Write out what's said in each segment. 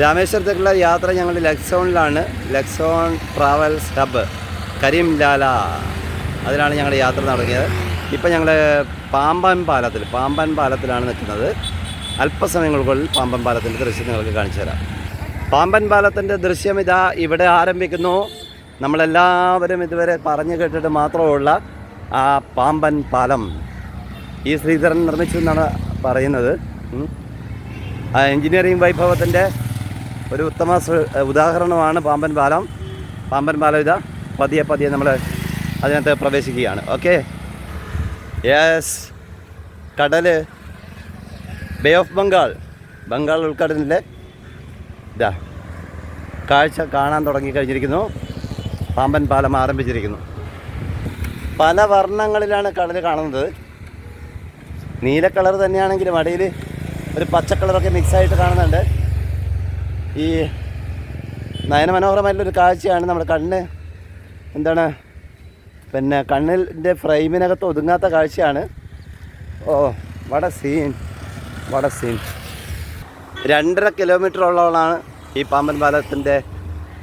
രാമേശ്വരത്തേക്കുള്ള യാത്ര ഞങ്ങൾ ലക്സോണിലാണ്. ലക്സോൺ travels hub Kareem Lala അതിലാണ് ഞങ്ങൾ യാത്ര തുടങ്ങിയത്. ഇപ്പം ഞങ്ങൾ പാമ്പൻ പാലത്തിലാണ് നിൽക്കുന്നത്. അല്പസമയങ്ങൾക്കുള്ളിൽ പാമ്പൻ പാലത്തിൻ്റെ ദൃശ്യം നിങ്ങൾക്ക് കാണിച്ചു തരാം. പാമ്പൻ പാലത്തിൻ്റെ ദൃശ്യം ഇതാ ഇവിടെ ആരംഭിക്കുന്നു. നമ്മളെല്ലാവരും ഇതുവരെ പറഞ്ഞു കേട്ടിട്ട് മാത്രമുള്ള ആ പാമ്പൻ പാലം ഈ ശ്രീധരൻ നിർമ്മിച്ചു എന്നാണ് പറയുന്നത്. ആ എൻജിനീയറിംഗ് വൈഭവത്തിൻ്റെ ഒരു ഉത്തമ ഉദാഹരണമാണ് പാമ്പൻ പാലം. ഇതാ പതിയെ നമ്മൾ അതിനകത്ത് പ്രവേശിക്കുകയാണ്. ഓക്കെ, യെസ്, കടൽ, ബേ ഓഫ് ബംഗാൾ ഉൾക്കടലിൻ്റെ ഇതാ കാഴ്ച കാണാൻ തുടങ്ങിക്കഴിഞ്ഞിരിക്കുന്നു. പാമ്പൻ പാലം ആരംഭിച്ചിരിക്കുന്നു. പല വർണ്ണങ്ങളിലാണ് കടൽ കാണുന്നത്. നീല കളർ തന്നെയാണെങ്കിലും അടിയിൽ ഒരു പച്ച കളറൊക്കെ മിക്സായിട്ട് കാണുന്നുണ്ട്. ഈ നയനമനോഹരമായിട്ടുള്ളൊരു കാഴ്ചയാണ്. നമ്മുടെ കണ്ണ് കണ്ണിൻ്റെ ഫ്രെയിമിനകത്ത് ഒതുങ്ങാത്ത കാഴ്ചയാണ്. ഓ, വട സീൻ 2.5 കിലോമീറ്ററോളമാണ് ഈ പാമ്പൻ പാലത്തിൻ്റെ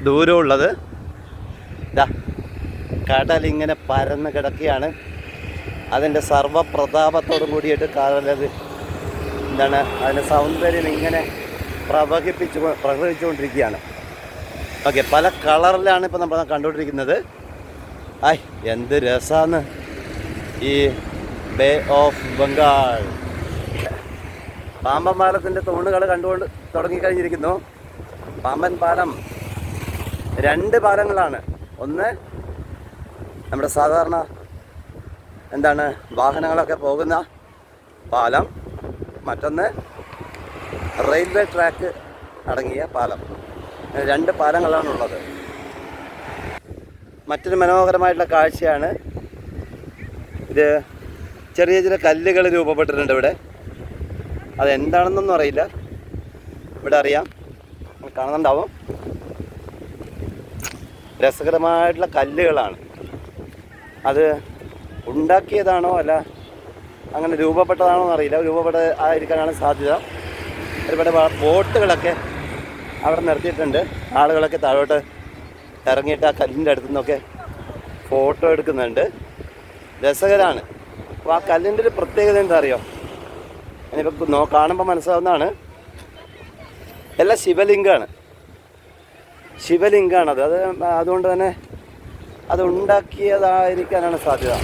ദൂരമുള്ളത്. ഇതാ കടലിങ്ങനെ പരന്ന് കിടക്കുകയാണ്. അതിൻ്റെ സർവ്വപ്രതാപത്തോടും കൂടിയിട്ട് കടലത് അതിൻ്റെ സൗന്ദര്യം ഇങ്ങനെ പ്രവഹിച്ചുകൊണ്ടിരിക്കുകയാണ്. ഓക്കെ, പല കളറിലാണ് ഇപ്പോൾ നമ്മൾ കണ്ടുകൊണ്ടിരിക്കുന്നത്. എന്ത് രസമാണ് ഈ ബേ ഓഫ് ബംഗാൾ. പാമ്പൻ പാലത്തിൻ്റെ തൂണുകൾ കണ്ടുകൊണ്ട് തുടങ്ങിക്കഴിഞ്ഞിരിക്കുന്നു. പാമ്പൻ പാലം 2 പാലങ്ങളാണ്. ഒന്ന് നമ്മുടെ സാധാരണ വാഹനങ്ങളൊക്കെ പോകുന്ന പാലം, മറ്റൊന്ന് റെയിൽവേ ട്രാക്ക് അടങ്ങിയ പാലം. 2 പാലങ്ങളാണുള്ളത്. മറ്റൊരു മനോഹരമായിട്ടുള്ള കാഴ്ചയാണ് ഇത്. ചെറിയ കല്ലുകൾ രൂപപ്പെട്ടിട്ടുണ്ട് ഇവിടെ. അതെന്താണെന്നൊന്നും അറിയില്ല. ഇവിടെ അറിയാം, കാണുന്നുണ്ടാവും. രസകരമായിട്ടുള്ള കല്ലുകളാണ്. അത് ഉണ്ടാക്കിയതാണോ അല്ല അങ്ങനെ രൂപപ്പെട്ടതാണോ എന്നറിയില്ല. രൂപപ്പെട്ടതായിരിക്കാനാണ് സാധ്യത. ഒരുപാട് ബോട്ടുകളൊക്കെ അവിടെ നിർത്തിയിട്ടുണ്ട്. ആളുകളൊക്കെ താഴോട്ട് ഇറങ്ങിയിട്ട് ആ കല്ലിൻ്റെ അടുത്തു നിന്നൊക്കെ ഫോട്ടോ എടുക്കുന്നുണ്ട്. രസകരമാണ്. അപ്പോൾ ആ കല്ലിൻ്റെ ഒരു പ്രത്യേകത എന്താ അറിയോ? ഇനിയിപ്പോൾ കാണുമ്പോൾ മനസ്സിലാവുന്നതാണ്. എല്ലാം ശിവലിംഗമാണ്. അതുകൊണ്ട് തന്നെ അത് ഉണ്ടാക്കിയതായിരിക്കാനാണ് സാധ്യത.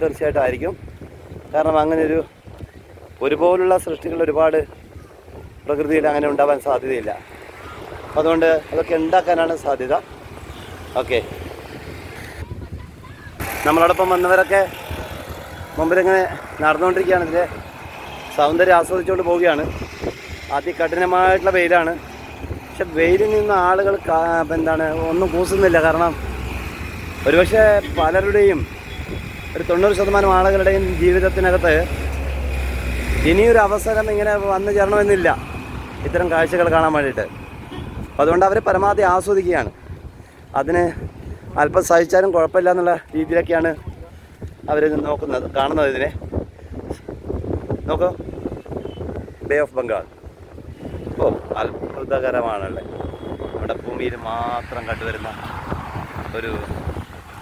തീർച്ചയായിട്ടും ആയിരിക്കും. കാരണം അങ്ങനെ ഒരുപോലുള്ള സൃഷ്ടികൾ ഒരുപാട് പ്രകൃതിയിൽ അങ്ങനെ ഉണ്ടാവാൻ സാധ്യതയില്ല. അതുകൊണ്ട് അതൊക്കെ ഉണ്ടാക്കാനാണ് സാധ്യത. ഓക്കെ, നമ്മളോടൊപ്പം വന്നവരൊക്കെ മുമ്പിലിങ്ങനെ നടന്നുകൊണ്ടിരിക്കുകയാണ്. ഇതിൻ്റെ സൗന്ദര്യം ആസ്വദിച്ചുകൊണ്ട് പോവുകയാണ്. അതികഠിനമായിട്ടുള്ള വെയിലാണ്. പക്ഷെ വെയിലിൽ നിന്ന് ആളുകൾ ഒന്നും കൂസുന്നില്ല. കാരണം ഒരുപക്ഷെ പലരുടെയും ഒരു 90% ആളുകളുടെയും ജീവിതത്തിനകത്ത് ഇനിയൊരു അവസരം ഇങ്ങനെ വന്നു ചേരണമെന്നില്ല ഇത്തരം കാഴ്ചകൾ കാണാൻ വേണ്ടിയിട്ട്. അതുകൊണ്ട് അവർ പരമാവധി ആസ്വദിക്കുകയാണ്. അതിന് അല്പം സഹിച്ചാലും കുഴപ്പമില്ല എന്നുള്ള രീതിയിലൊക്കെയാണ് അവർ കാണുന്നത്. ഇതിനെ നോക്കൂ, ബേ ഓഫ് ബംഗാൾ. അത്ഭുതകരമാണല്ലേ. നമ്മുടെ ഭൂമിയിൽ മാത്രം കണ്ടുവരുന്ന ഒരു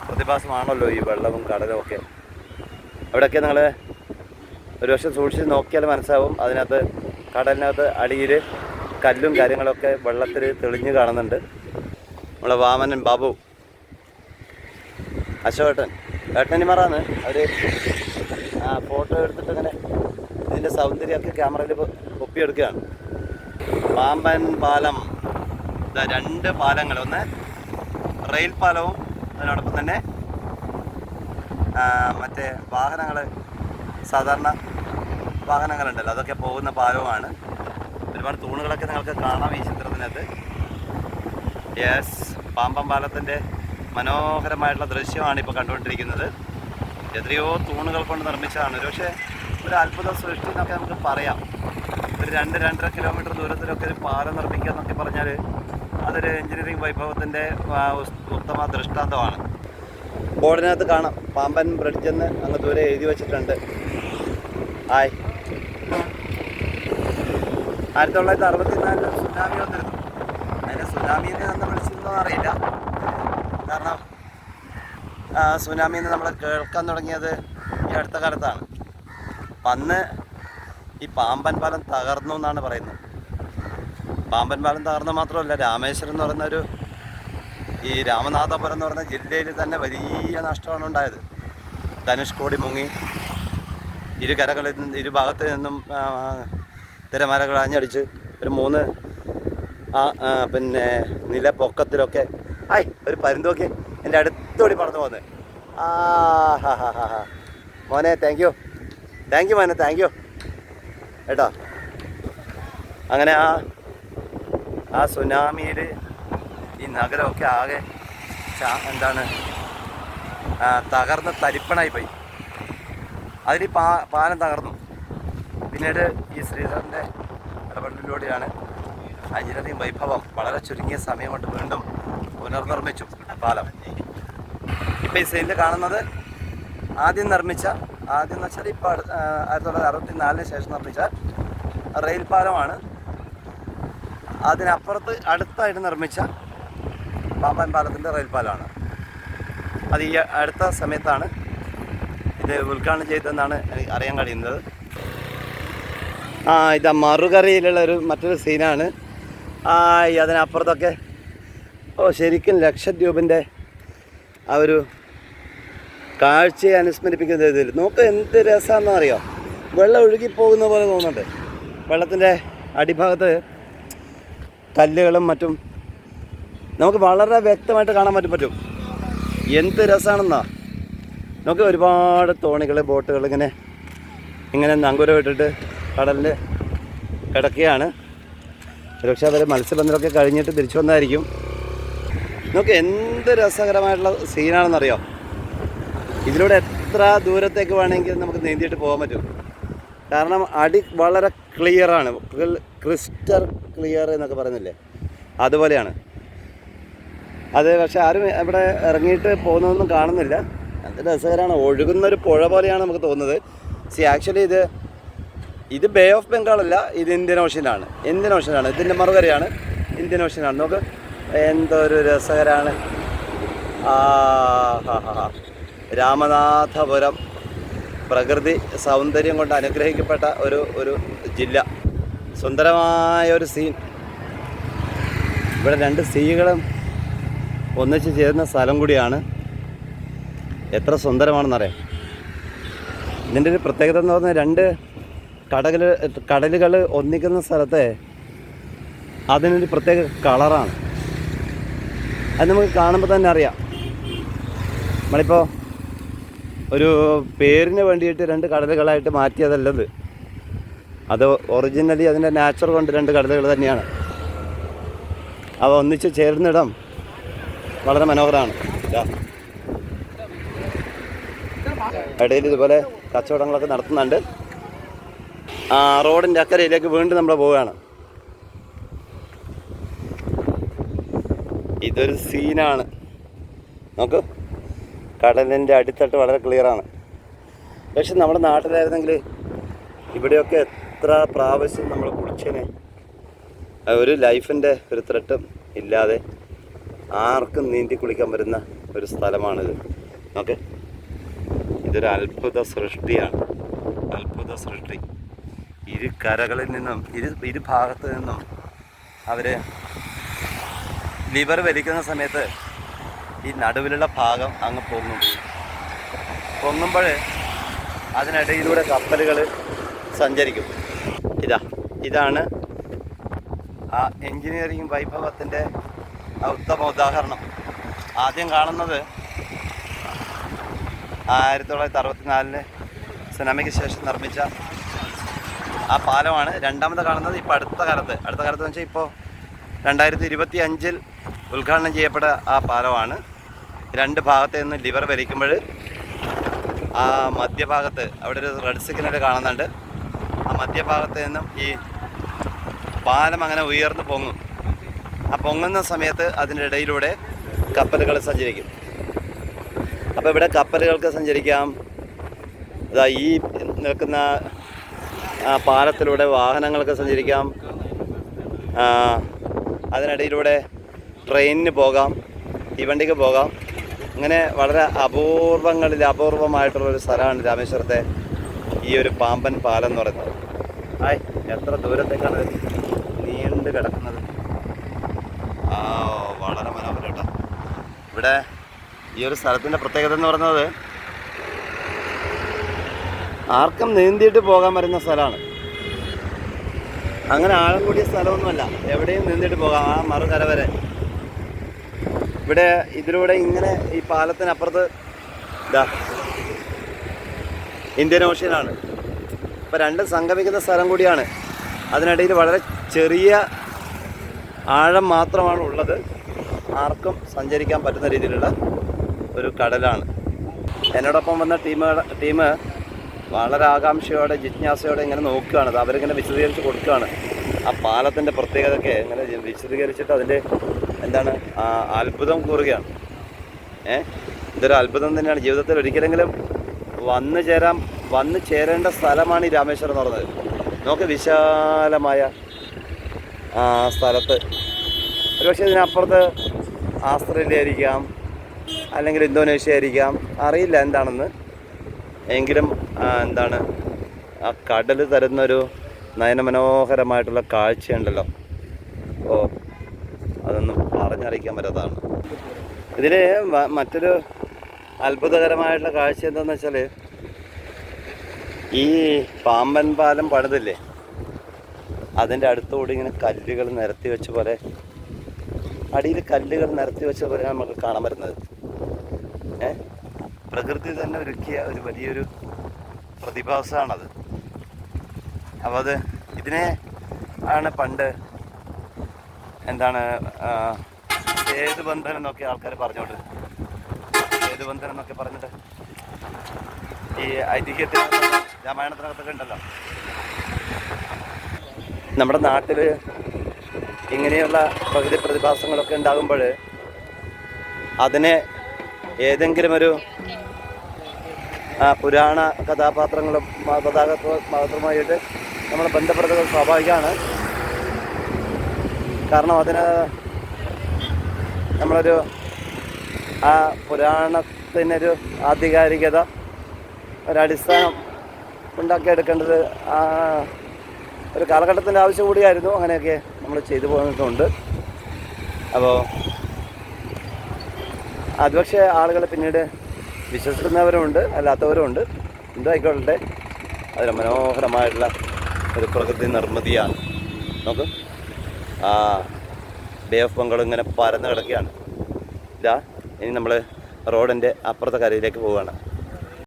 പ്രതിഭാസമാണല്ലോ ഈ വെള്ളവും കടലും ഒക്കെ. അവിടെയൊക്കെ നിങ്ങൾ ഒരു വർഷം സൂക്ഷിച്ച് നോക്കിയാൽ മനസ്സിലാവും. അതിനകത്ത് കടലിനകത്ത് അടിയിൽ കല്ലും കാര്യങ്ങളൊക്കെ വെള്ളത്തിൽ തെളിഞ്ഞ് കാണുന്നുണ്ട്. നമ്മളെ വാമനൻ ബാബു, ഏട്ടനിമാറാണ്. അവർ ഫോട്ടോ എടുത്തിട്ട് ഇങ്ങനെ ഇതിൻ്റെ സൗന്ദര്യമൊക്കെ ക്യാമറയിൽ ഒപ്പിയെടുക്കുകയാണ്. പാമ്പൻ പാലം, 2 പാലങ്ങൾ, ഒന്ന് റെയിൽ പാലവും അതിനോടൊപ്പം തന്നെ മറ്റേ സാധാരണ വാഹനങ്ങളുണ്ടല്ലോ അതൊക്കെ പോകുന്ന പാലവുമാണ്. ഒരുപാട് തൂണുകളൊക്കെ നിങ്ങൾക്ക് കാണാം ഈ ചിത്രത്തിനകത്ത്. യെസ്, പാമ്പൻ പാലത്തിൻ്റെ മനോഹരമായിട്ടുള്ള ദൃശ്യമാണ് ഇപ്പോൾ കണ്ടുകൊണ്ടിരിക്കുന്നത്. എത്രയോ തൂണുകൾ കൊണ്ട് നിർമ്മിച്ചതാണ്. പക്ഷേ ഒരു അത്ഭുത സൃഷ്ടി എന്നൊക്കെ നമുക്ക് പറയാം. ഒരു 2-2.5 കിലോമീറ്റർ ദൂരത്തിലൊക്കെ ഒരു പാലം നിർമ്മിക്കുക എന്നൊക്കെ പറഞ്ഞാൽ അതൊരു എൻജിനീയറിംഗ് വൈഭവത്തിൻ്റെ ഉത്തമ ദൃഷ്ടാന്തമാണ്. ബോർഡിനകത്ത് കാണാം പാമ്പൻ ബ്രിഡ്ജെന്ന് അങ്ങ് ദൂരെ എഴുതി വച്ചിട്ടുണ്ട്. 1964 സുനാമി വന്നിരുന്നു. അതിന് സുനാമിന്ന് എന്ന് വിളിച്ചിരുന്നോ അറിയില്ല. കാരണം സുനാമിന്ന് നമ്മൾ കേൾക്കാൻ തുടങ്ങിയത് ഈ അടുത്ത കാലത്താണ്. അപ്പം അന്ന് ഈ പാമ്പൻ പാലം തകർന്നു എന്നാണ് പറയുന്നത്. പാമ്പൻ പാലം തകർന്നു മാത്രമല്ല, രാമേശ്വരം എന്ന് പറയുന്നൊരു ഈ രാമനാഥപുരം എന്ന് പറയുന്ന ജില്ലയിൽ തന്നെ വലിയ നഷ്ടമാണ് ഉണ്ടായത്. ധനുഷ്കോടി മുങ്ങി, ഇരു ഭാഗത്ത് നിന്നും തിരമാലകൾ ആഞ്ഞടിച്ച് ഒരു 3 പിന്നെ നില പൊക്കത്തിലൊക്കെ ഒരു പരുന്തൊക്കെ എൻ്റെ അടുത്തോടി പറന്നു പോകുന്നത്. ഹാ ഹാ ഹാ ഹാ മോനെ, താങ്ക് യു മോനെ, താങ്ക് യു കേട്ടോ. അങ്ങനെ ആ സുനാമിയിൽ ഈ നഗരമൊക്കെ ആകെ തകർന്ന് തരിപ്പണായിപ്പോയി. അതിൽ പാലം തകർന്നു. പിന്നീട് ഈ ശ്രീധരൻ്റെ ഇടപെടലിലൂടെയാണ് എഞ്ചിനീയറിംഗ് വൈഭവം വളരെ ചുരുങ്ങിയ സമയം കൊണ്ട് വീണ്ടും പുനർനിർമ്മിച്ചു പാലം. ഇപ്പം ഈ സൈഡിൽ കാണുന്നത് ആദ്യം എന്ന് വെച്ചാൽ ഇപ്പോൾ 1964 ശേഷം നിർമ്മിച്ച റെയിൽ പാലമാണ്. അതിനപ്പുറത്ത് അടുത്തായിട്ട് നിർമ്മിച്ച പാമ്പൻ പാലത്തിൻ്റെ റെയിൽ പാലമാണ്. അത് ഈ അടുത്ത സമയത്താണ് ഇത് ഉദ്ഘാടനം ചെയ്തതെന്നാണ് എനിക്ക് അറിയാൻ കഴിയുന്നത്. ഇത് മറുകരയിലുള്ള മറ്റൊരു സീനാണ്. അതിനപ്പുറത്തൊക്കെ ശരിക്കും ലക്ഷദ്വീപിൻ്റെ ആ ഒരു കാഴ്ചയെ അനുസ്മരിപ്പിക്കുന്ന ഇതിൽ നോക്ക് എന്ത് രസമാണെന്ന് അറിയാം. വെള്ളം ഒഴുകിപ്പോകുന്ന പോലെ തോന്നുന്നുണ്ട്. വെള്ളത്തിൻ്റെ അടിഭാഗത്ത് കല്ലുകളും മറ്റും നമുക്ക് വളരെ വ്യക്തമായിട്ട് കാണാൻ പറ്റും. എന്ത് രസമാണെന്നാ. നമുക്ക് ഒരുപാട് തോണികൾ, ബോട്ടുകൾ ഇങ്ങനെ നങ്കൂരം ഇട്ടിട്ട് കടലിൽ കിടക്കുകയാണ്. പക്ഷേ അവർ മത്സ്യബന്ധനമൊക്കെ കഴിഞ്ഞിട്ട് തിരിച്ചു വന്നായിരിക്കും. നമുക്ക് എന്ത് രസകരമായിട്ടുള്ള സീനാണെന്നറിയാം. ഇതിലൂടെ എത്ര ദൂരത്തേക്ക് വേണമെങ്കിൽ നമുക്ക് നീന്തിയിട്ട് പോകാൻ പറ്റും. കാരണം അടി വളരെ ക്ലിയറാണ്, ക്രിസ്റ്റൽ ക്ലിയർ എന്നൊക്കെ പറയുന്നില്ലേ, അതുപോലെയാണ് അത്. പക്ഷെ ആരും ഇവിടെ ഇറങ്ങിയിട്ട് പോകുന്നതൊന്നും കാണുന്നില്ല. എന്ത് രസകരമാണ്. ഒഴുകുന്നൊരു പുഴ പോലെയാണ് നമുക്ക് തോന്നുന്നത്. ആക്ച്വലി ഇത് ബേ ഓഫ് ബംഗാളല്ല, ഇത് ഇന്ത്യൻ ഓഷ്യനാണ്. ഇതിൻ്റെ മറുകരയാണ്, ഇന്ത്യൻ ഓഷ്യനാണ്. നോക്ക് എന്തൊരു രസകരമാണ്. രാമനാഥപുരം പ്രകൃതി സൗന്ദര്യം കൊണ്ട് അനുഗ്രഹിക്കപ്പെട്ട ഒരു ജില്ല. സുന്ദരമായ ഒരു സീൻ. ഇവിടെ 2 സീകളും ഒന്നിച്ച് ചേരുന്ന സ്ഥലം കൂടിയാണ്. എത്ര സുന്ദരമാണെന്നറിയാം. ഇതിൻ്റെ ഒരു പ്രത്യേകത എന്ന് പറഞ്ഞാൽ 2 കടലുകൾ ഒന്നിക്കുന്ന സ്ഥലത്തെ അതിനൊരു പ്രത്യേക കളറാണ്. അത് നമുക്ക് കാണുമ്പോൾ തന്നെ അറിയാം. നമ്മളിപ്പോൾ ഒരു പേരിന് വേണ്ടിയിട്ട് 2 കടലുകളായിട്ട് മാറ്റിയതല്ലത്. അത് ഒറിജിനലി അതിൻ്റെ നാച്ചർ കൊണ്ട് 2 കടലുകൾ തന്നെയാണ്. അവ ഒന്നിച്ച് ചേർന്നിടം വളരെ മനോഹരമാണ്. ഇടയിൽ ഇതുപോലെ കച്ചവടങ്ങളൊക്കെ നടത്തുന്നുണ്ട്. റോഡിൻ്റെ അക്കരയിലേക്ക് വീണ്ടും നമ്മൾ പോവുകയാണ്. ഇതൊരു സീനാണ്. നോക്ക്, കടലിൻ്റെ അടിത്തട്ട് വളരെ ക്ലിയറാണ്. പക്ഷെ നമ്മുടെ നാട്ടിലായിരുന്നെങ്കിൽ ഇവിടെയൊക്കെ എത്ര പ്രാവശ്യം നമ്മൾ കുളിച്ചേനെ. ഒരു ലൈഫിൻ്റെ ഒരു ത്രെട്ടും ഇല്ലാതെ ആർക്കും നീന്തി കുളിക്കാൻ പറ്റുന്ന ഒരു സ്ഥലമാണിത്. ഓക്കെ, ഇതൊരു അത്ഭുത സൃഷ്ടിയാണ്. അത്ഭുത സൃഷ്ടി. ഇരു കരകളിൽ നിന്നും ഇരു ഭാഗത്ത് നിന്നും അവർ ലിവർ വലിക്കുന്ന സമയത്ത് ഈ നടുവിലുള്ള ഭാഗം അങ്ങ് പൊങ്ങുമ്പോൾ അതിനിടയിലൂടെ കപ്പലുകൾ സഞ്ചരിക്കും. ഇതാണ് ആ എൻജിനീയറിംഗ് വൈഭവത്തിൻ്റെ ഉത്തമ ഉദാഹരണം. ആദ്യം കാണുന്നത് 1964 സുനാമിക്ക് ശേഷം നിർമ്മിച്ച ആ പാലമാണ്. രണ്ടാമത് കാണുന്നത് ഇപ്പോൾ അടുത്ത കാലത്ത് എന്ന് വെച്ചാൽ ഇപ്പോൾ 2025 ഉദ്ഘാടനം ചെയ്യപ്പെട്ട ആ പാലമാണ്. 2 ഭാഗത്ത് നിന്ന് ലിവർ വലിക്കുമ്പോൾ ആ മധ്യഭാഗത്ത് അവിടെ ഒരു റെഡ് സിഗ്നൽ കാണുന്നുണ്ട്. ആ മധ്യഭാഗത്ത് നിന്നും ഈ പാലം അങ്ങനെ ഉയർന്നു പൊങ്ങും. ആ പൊങ്ങുന്ന സമയത്ത് അതിൻ്റെ ഇടയിലൂടെ കപ്പലുകൾ സഞ്ചരിക്കും. അപ്പോൾ ഇവിടെ കപ്പലുകൾക്ക് സഞ്ചരിക്കാം. ഈ നിൽക്കുന്ന പാലത്തിലൂടെ വാഹനങ്ങൾക്ക് സഞ്ചരിക്കാം. അതിനിടയിലൂടെ ട്രെയിനിന് പോകാം, തീവണ്ടിക്ക് പോകാം. അങ്ങനെ വളരെ അപൂർവമായിട്ടുള്ളൊരു സ്ഥലമാണ് രാമേശ്വരത്തെ ഈ ഒരു പാമ്പൻ പാലം എന്ന് പറയുന്നത്. എത്ര ദൂരത്തേക്കാണ് നീണ്ടു കിടക്കുന്നത്. വളരെ മനോഹരം കേട്ടോ. ഇവിടെ ഈ ഒരു സ്ഥലത്തിൻ്റെ പ്രത്യേകത എന്ന് പറയുന്നത് ആർക്കും നീന്തിയിട്ട് പോകാൻ വരുന്ന സ്ഥലമാണ്. അങ്ങനെ ആഴം കൂടിയ സ്ഥലമൊന്നുമല്ല, എവിടെയും നീന്തിയിട്ട് പോകാം ആ മറുകര വരെ. ഇവിടെ ഇതിലൂടെ ഇങ്ങനെ ഈ പാലത്തിനപ്പുറത്ത് ഇന്ത്യൻ ഓഷ്യനാണ്. ഇപ്പം രണ്ടും സംഗമിക്കുന്ന സ്ഥലം കൂടിയാണ്. അതിനിടയിൽ വളരെ ചെറിയ ആഴം മാത്രമാണ് ഉള്ളത്. ആർക്കും സഞ്ചരിക്കാൻ പറ്റുന്ന രീതിയിലുള്ള ഒരു കടലാണ്. എന്നോടൊപ്പം വന്ന ടീം വളരെ ആകാംക്ഷയോടെ ജിജ്ഞാസയോടെ ഇങ്ങനെ നോക്കുകയാണ്. അത് അവരിങ്ങനെ വിശദീകരിച്ച് കൊടുക്കുകയാണ്. ആ പാലത്തിൻ്റെ പ്രത്യേകതയൊക്കെ ഇങ്ങനെ വിശദീകരിച്ചിട്ട് അതിൻ്റെ എന്താണ് അത്ഭുതം കൂറുകയാണ്. ഇതൊരു അത്ഭുതം തന്നെയാണ്. ജീവിതത്തിൽ ഒരിക്കലെങ്കിലും വന്നു ചേരേണ്ട സ്ഥലമാണ് ഈ രാമേശ്വരം എന്ന് പറയുന്നത്. നമുക്ക് വിശാലമായ സ്ഥലത്ത് ഒരുപക്ഷെ ഇതിനപ്പുറത്ത് ആസ്ട്രേലിയ ആയിരിക്കാം, അല്ലെങ്കിൽ ഇന്തോനേഷ്യ ആയിരിക്കാം, അറിയില്ല എന്താണെന്ന്. എങ്കിലും എന്താണ് ആ കടൽ തരുന്നൊരു നയനമനോഹരമായിട്ടുള്ള കാഴ്ചയുണ്ടല്ലോ. അതൊന്നും പറഞ്ഞറിയിക്കാൻ പറ്റാത്തതാണ്. ഇതിൽ മറ്റൊരു അത്ഭുതകരമായിട്ടുള്ള കാഴ്ച എന്താണെന്ന് വെച്ചാൽ, ഈ പാമ്പൻ പാലം പണിതില്ലേ, അതിൻ്റെ അടുത്തുകൂടി ഇങ്ങനെ കല്ലുകൾ നിരത്തി വെച്ച പോലെ, അടിയിൽ കല്ലുകൾ നിരത്തി വെച്ച പോലെ നമുക്ക് കാണാൻ പറ്റുന്നത്. പ്രകൃതി തന്നെ ഒരുക്കിയ ഒരു വലിയൊരു പ്രതിഭാസമാണത്. അപ്പോൾ ഇതിനെ ആണ് പണ്ട് എന്താണ് സേതുബന്ധനം എന്നൊക്കെ ആൾക്കാർ പറഞ്ഞോട്ട്, സേതുബന്ധനം എന്നൊക്കെ പറഞ്ഞിട്ട് ഈ ഐതിഹ്യത്തിനകത്ത് രാമായണത്തിനകത്തൊക്കെ ഉണ്ടല്ലോ. നമ്മുടെ നാട്ടിൽ ഇങ്ങനെയുള്ള പ്രകൃതി പ്രതിഭാസങ്ങളൊക്കെ ഉണ്ടാകുമ്പോൾ അതിനെ ഏതെങ്കിലും ഒരു പുരാണ കഥാപാത്രങ്ങളും മാത്രമായിട്ട് നമ്മൾ ബന്ധപ്പെടുത്തുന്നത് സ്വാഭാവികമാണ്. കാരണം അതിന് നമ്മളൊരു ആ പുരാണത്തിനൊരു ആധികാരികത, ഒരടിസ്ഥാനം ഉണ്ടാക്കിയെടുക്കേണ്ടത് ഒരു കാലഘട്ടത്തിൻ്റെ ആവശ്യം കൂടിയായിരുന്നു. അങ്ങനെയൊക്കെ നമ്മൾ ചെയ്തു പോന്നിട്ടുണ്ട്. അപ്പോൾ അത് പക്ഷേ ആളുകൾ പിന്നീട് വിശ്വസിക്കുന്നവരുമുണ്ട്, അല്ലാത്തവരുമുണ്ട്. എന്തായിക്കോട്ടെ, അതിന് മനോഹരമായിട്ടുള്ള ഒരു പ്രകൃതി നിർമ്മിതിയാണ്. നോക്ക്, ബേ ഓഫ് ബംഗാൾ ഇങ്ങനെ പരന്ന് കിടക്കുകയാണ്. ഇനി നമ്മൾ റോഡിൻ്റെ അപ്പുറത്തെ കരയിലേക്ക് പോവുകയാണ്.